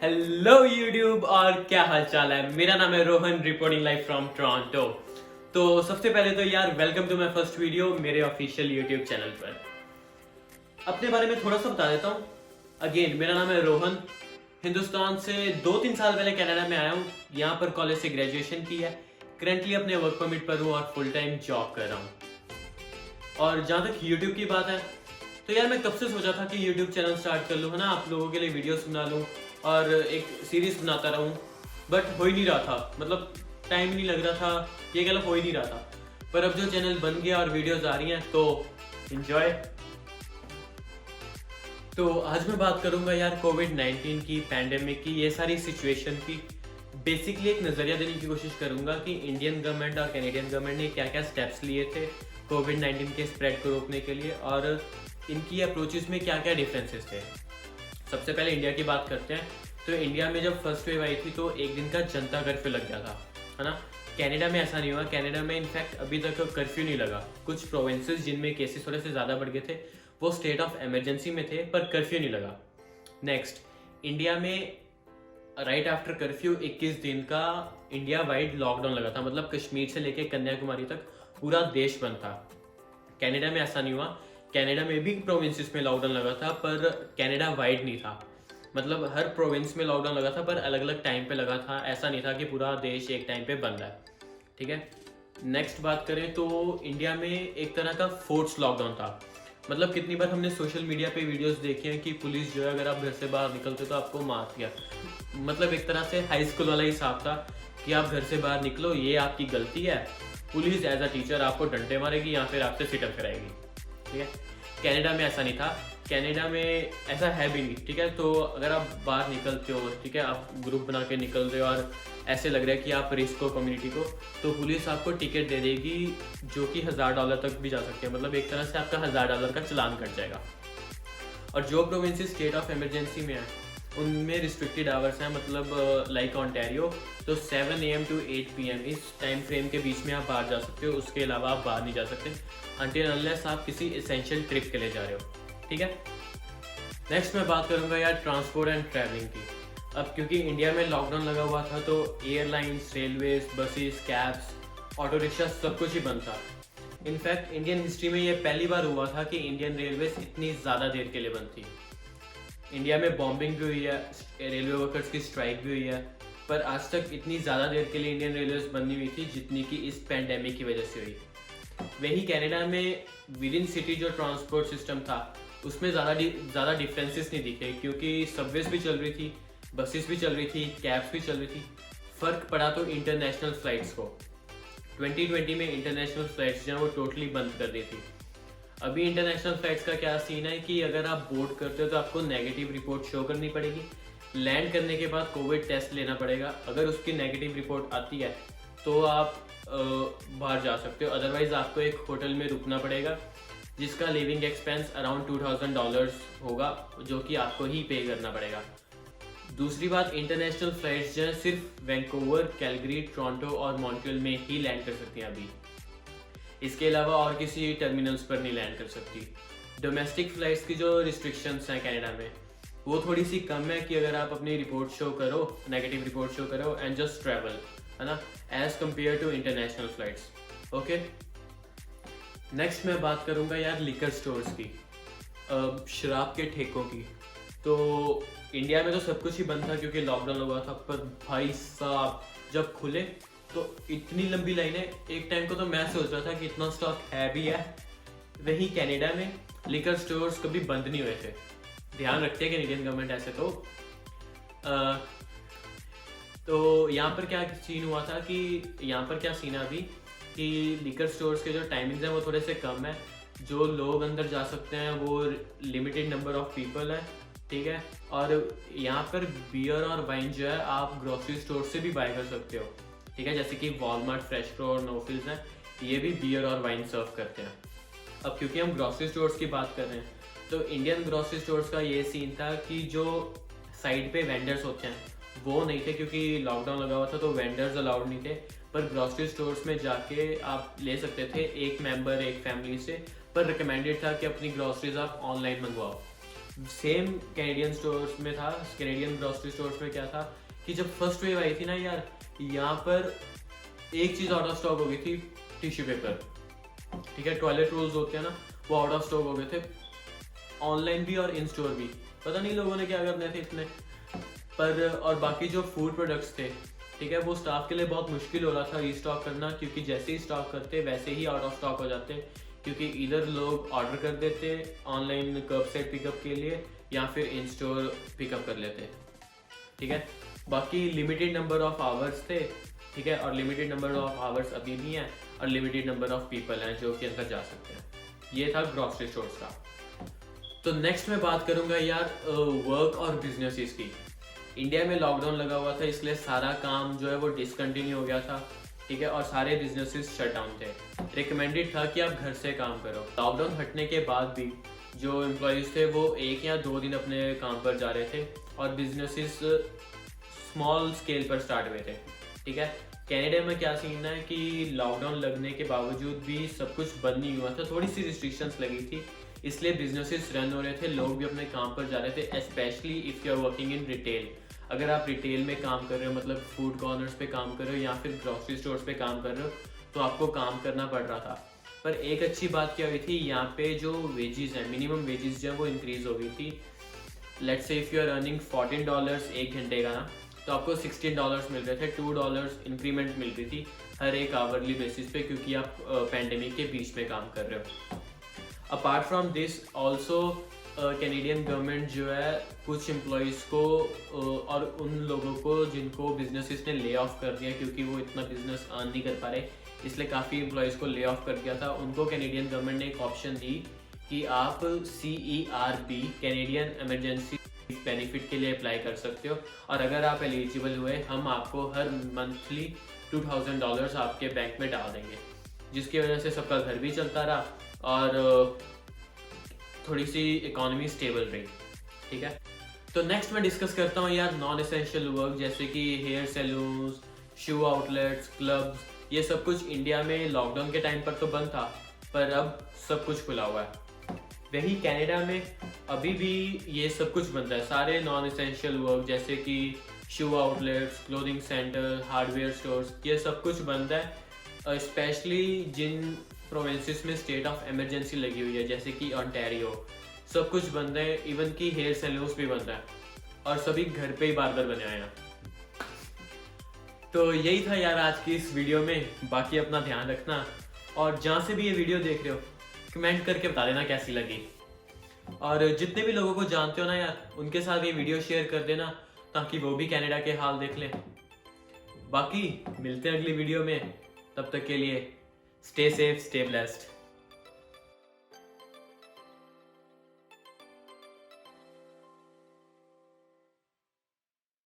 Hello YouTube और क्या हाल चाल है। मेरा नाम है Rohan, reporting live from Toronto. तो सबसे पहले तो यार welcome to my first video मेरे ऑफिशियल यूट्यूब चैनल पर। अपने बारे में थोड़ा सा बता देता हूँ। अगेन मेरा नाम है रोहन। हिंदुस्तान से 2-3 साल पहले कनाडा में आया हूँ। यहाँ पर कॉलेज से ग्रेजुएशन की है। करंटली अपने वर्क परमिट पर हूँ और फुल टाइम जॉब कर रहा हूँ। और जहाँ तक यूट्यूब की बात है तो यार मैं कब से सोचा था कि यूट्यूब चैनल स्टार्ट कर लूँ, है ना, आप लोगों के लिए वीडियोस बना लूँ और एक सीरीज बनाता रहूँ, बट हो ही नहीं रहा था। मतलब टाइम नहीं लग रहा था, ये गलत हो ही नहीं रहा था। पर अब जो चैनल बन गया और वीडियोस आ रही हैं तो एंजॉय। तो आज मैं बात करूंगा यार कोविड-19 की, पैंडेमिक की, ये सारी सिचुएशन की। बेसिकली एक नज़रिया देने की कोशिश करूंगा कि इंडियन गवर्नमेंट और कैनेडियन गवर्नमेंट ने क्या क्या स्टेप्स लिए थे कोविड-19 के स्प्रेड को रोकने के लिए और इनकी अप्रोचेस में क्या क्या डिफरेंसेस थे। सबसे पहले इंडिया की बात करते हैं। तो इंडिया में जब फर्स्ट वेव आई थी तो एक दिन का जनता कर्फ्यू लग गया था, है ना। कनाडा में ऐसा नहीं हुआ। कनाडा में इनफैक्ट अभी तक कर्फ्यू नहीं लगा। कुछ प्रोविंसेस जिनमें केसेस थोड़े से ज़्यादा बढ़ गए थे वो स्टेट ऑफ इमरजेंसी में थे, पर कर्फ्यू नहीं लगा। नेक्स्ट, इंडिया में राइट आफ्टर कर्फ्यू 21 दिन का इंडिया वाइड लॉकडाउन लगा था। मतलब कश्मीर से लेके कन्याकुमारी तक पूरा देश बंद था। कनाडा में ऐसा नहीं हुआ। कनाडा में भी प्रोविंसेस में लॉकडाउन लगा था, पर कनाडा वाइड नहीं था। मतलब हर प्रोविंस में लॉकडाउन लगा था, पर अलग अलग टाइम पे लगा था। ऐसा नहीं था कि पूरा देश एक टाइम पे बंद है, ठीक है। नेक्स्ट बात करें तो इंडिया में एक तरह का फोर्स लॉकडाउन था। मतलब कितनी बार हमने सोशल मीडिया पे वीडियोस देखे हैं कि पुलिस जो है अगर आप घर से बाहर निकलते तो आपको मार दिया। मतलब एक तरह से हाई स्कूल वाला हिसाब था कि आप घर से बाहर निकलो, ये आपकी गलती है, पुलिस एज अ टीचर आपको डंडे मारेगी या फिर आपसे सिटअप कराएगी, ठीक है। कनाडा में ऐसा नहीं था। कनाडा में ऐसा है भी नहीं, ठीक है। तो अगर आप बाहर निकलते हो, ठीक है, आप ग्रुप बना के निकल रहे हो और ऐसे लग रहा है कि आप रिस्क हो कम्युनिटी को, तो पुलिस आपको टिकट दे देगी जो कि $1000 तक भी जा सकती है। मतलब एक तरह से आपका $1000 का चालान कट जाएगा। और जो प्रोविंसेस स्टेट ऑफ इमरजेंसी में है उनमें रिस्ट्रिक्टेड आवर्स हैं। मतलब लाइक ऑन्टेरियो, तो 7 AM to 8 PM इस टाइम फ्रेम के बीच में आप बाहर जा सकते हो। उसके अलावा आप बाहर नहीं जा सकते अनटिल अनलेस आप किसी एसेंशियल ट्रिप के लिए जा रहे हो, ठीक है। नेक्स्ट मैं बात करूंगा यार ट्रांसपोर्ट एंड ट्रैवलिंग की। अब क्योंकि इंडिया में लॉकडाउन लगा हुआ था तो airlines, railways, buses, cabs, auto rickshaw सब कुछ ही बंद था। इनफैक्ट इंडियन हिस्ट्री में ये पहली बार हुआ था कि इंडियन रेलवेज इतनी ज़्यादा देर के लिए बंद थी। इंडिया में बॉम्बिंग भी हुई है, रेलवे वर्कर्स की स्ट्राइक भी हुई है, पर आज तक इतनी ज़्यादा देर के लिए इंडियन रेलवेज बंद नहीं हुई थी जितनी कि इस पैंडेमिक की वजह से हुई। वही कनाडा में विद इन सिटी जो ट्रांसपोर्ट सिस्टम था उसमें ज़्यादा डिफरेंसेस नहीं दिखे, क्योंकि सबवेज भी चल रही थी, बसेस भी चल रही थी, कैब्स भी चल रही थी। फ़र्क पड़ा तो इंटरनेशनल फ्लाइट्स को। 2020 में इंटरनेशनल फ्लाइट्स जो है वो टोटली बंद कर दी थी। अभी इंटरनेशनल फ्लाइट्स का क्या सीन है कि अगर आप बोर्ड करते हो तो आपको नेगेटिव रिपोर्ट शो करनी पड़ेगी। लैंड करने के बाद कोविड टेस्ट लेना पड़ेगा। अगर उसकी नेगेटिव रिपोर्ट आती है तो आप बाहर जा सकते हो, अदरवाइज आपको एक होटल में रुकना पड़ेगा जिसका लिविंग एक्सपेंस अराउंड $2000 होगा, जो कि आपको ही पे करना पड़ेगा। दूसरी बात, इंटरनेशनल फ्लाइट्स जो है सिर्फ वैंकूवर, कैलगरी, टोरंटो और मॉन्ट्रियल में ही लैंड कर सकती हैं अभी। इसके अलावा और किसी टर्मिनल्स पर नहीं लैंड कर सकती। डोमेस्टिक फ्लाइट्स की जो रिस्ट्रिक्शंस हैं कनाडा में वो थोड़ी सी कम है कि अगर आप अपनी रिपोर्ट शो करो, नेगेटिव रिपोर्ट शो करो एंड जस्ट ट्रैवल, है ना, as compare to international flights, okay. Next मैं बात करूंगा यार लिकर स्टोर्स की, शराब के ठेकों की। तो इंडिया में तो सब कुछ ही बंद था क्योंकि लॉकडाउन लगा था, पर भाई साहब जब खुले तो इतनी लंबी लाइनें। एक टाइम को तो मैं सोच रहा था कि इतना स्टॉक है भी है। वहीं कनाडा में लिकर स्टोर्स कभी बंद नहीं हुए थे। ध्यान रखते हैं कैनेडियन गवर्नमेंट ऐसे तो यहाँ पर क्या सीन हुआ था कि यहाँ पर क्या सीन है अभी कि लिकर स्टोर्स के जो टाइमिंग्स हैं वो थोड़े से कम है। जो लोग अंदर जा सकते हैं वो लिमिटेड नंबर ऑफ पीपल है, ठीक है। और यहाँ पर बियर और वाइन जो है आप ग्रोसरी स्टोर से भी बाय कर सकते हो, ठीक है। जैसे कि वॉलमार्ट, फ्रेशको और नोफिल्स हैं, ये भी बियर और वाइन सर्व करते हैं। अब क्योंकि हम ग्रोसरी स्टोर्स की बात कर रहे हैं तो इंडियन ग्रोसरी स्टोर्स का ये सीन था कि जो साइड पे वेंडर्स होते हैं वो नहीं थे, क्योंकि लॉकडाउन लगा हुआ था तो वेंडर्स अलाउड नहीं थे। पर ग्रोसरी स्टोर्स में जाके आप ले सकते थे, एक मेंबर एक फैमिली से, पर रिकमेंडेड था कि अपनी ग्रोसरीज आप ऑनलाइन मंगवाओ। सेम कैनेडियन स्टोर्स में था, कैनेडियन ग्रोसरी स्टोर्स में क्या था कि जब फर्स्ट वेव आई थी ना यार, यहाँ पर एक चीज़ आउट ऑफ स्टॉक हो गई थी, टिश्यू पेपर। ठीक है, टॉयलेट रोल्स होते हैं ना, वो आउट ऑफ स्टॉक हो गए थे, ऑनलाइन भी और इन स्टोर भी। पता नहीं लोगों ने क्या करने थे इतने। पर और बाकी जो फूड प्रोडक्ट्स थे, ठीक है, वो स्टाफ के लिए बहुत मुश्किल हो रहा था रीस्टॉक करना, क्योंकि जैसे ही स्टॉक करते वैसे ही आउट ऑफ स्टॉक हो जाते, क्योंकि इधर लोग ऑर्डर कर देते ऑनलाइन कर्ब साइड पिकअप के लिए, या फिर इन स्टोर पिकअप कर लेते। ठीक है, बाकी लिमिटेड नंबर ऑफ आवर्स थे। ठीक है, और लिमिटेड नंबर ऑफ आवर्स अभी भी हैं, और लिमिटेड नंबर ऑफ पीपल हैं जो कि अंदर जा सकते हैं। ये था ग्रॉसरी स्टोर्स का। तो नेक्स्ट मैं बात करूंगा यार वर्क और बिजनेसेस की। इंडिया में लॉकडाउन लगा हुआ था, इसलिए सारा काम जो है वो डिसकंटिन्यू हो गया था। ठीक है, और सारे बिजनेसेस शट डाउन थे। रिकमेंडेड था कि आप घर से काम करो। लॉकडाउन हटने के बाद भी जो एम्प्लॉयज़ थे वो 1 या 2 दिन अपने काम पर जा रहे थे, और बिजनेसेस स्मॉल स्केल पर स्टार्ट हुए थे। ठीक है, कनाडा में क्या सीन है कि लॉकडाउन लगने के बावजूद भी सब कुछ बंद नहीं हुआ था, थोड़ी सी रिस्ट्रिक्शंस लगी थी, इसलिए बिजनेसेस रन हो रहे थे, लोग भी अपने काम पर जा रहे थे। Specially if you are working in retail, अगर आप रिटेल में काम कर रहे हो, मतलब फूड कॉर्नर्स पे काम कर रहे हो या फिर ग्रोसरी स्टोर्स पे काम कर रहे हो, तो आपको काम करना पड़ रहा था। पर एक अच्छी बात क्या हुई थी, यहाँ पे जो वेजेस हैं, मिनिमम वेजेस जो है वो इंक्रीज हो गई थी। Let's say if you are earning $14 एक घंटे का ना, तो आपको $16 मिल रहे थे, $2 इंक्रीमेंट मिल रही थी हर एक आवरली बेसिस पे, क्योंकि आप पैंडेमिक के बीच में काम कर रहे हो। Apart from this also Canadian government जो है कुछ एम्प्लॉयज़ को और उन लोगों को जिनको बिजनेसेस ने ले ऑफ कर दिया, क्योंकि वो इतना बिजनेस अर्न नहीं कर पा रहे, इसलिए काफ़ी एम्प्लॉयज़ को ले ऑफ कर दिया था, उनको कैनेडियन गवर्नमेंट ने एक ऑप्शन दी कि आप CERB कैनेडियन एमरजेंसी बेनिफिट के लिए अप्लाई कर सकते हो, और अगर आप एलिजिबल हुए, हम आपको हर मंथली $2000 आपके बैंक में डाल देंगे, जिसकी वजह से सबका घर भी चलता रहा और थोड़ी सी इकोनॉमी स्टेबल रही। ठीक है, तो नेक्स्ट मैं डिस्कस करता हूँ यार नॉन एसेंशियल वर्क, जैसे कि हेयर सैलून्स, शू आउटलेट्स, क्लब्स। ये सब कुछ इंडिया में लॉकडाउन के टाइम पर तो बंद था, पर अब सब कुछ खुला हुआ है। वही कनाडा में अभी भी ये सब कुछ बंद है, सारे नॉन एसेंशियल वर्क जैसे कि shoe outlets, clothing centre, hardware stores, ये सब कुछ बंद है। स्पेशली जिन प्रोविंसेस में स्टेट ऑफ इमरजेंसी लगी हुई है, जैसे कि ओंटारियो, सब कुछ बंद है। इवन की हेयर सैलून्स भी बंद है, और सभी घर पे ही बार्बर बने आए हैं। तो यही था यार आज की इस वीडियो में। बाकी अपना ध्यान रखना, और जहाँ से भी ये वीडियो देख रहे हो कमेंट करके बता देना कैसी लगी, और जितने भी लोगों को जानते हो ना यार, उनके साथ ये वीडियो शेयर कर देना, ताकि वो भी कनाडा के हाल देख लें। बाकी मिलते हैं अगली वीडियो में, तब तक के लिए स्टे सेफ, स्टे ब्लेस्ड।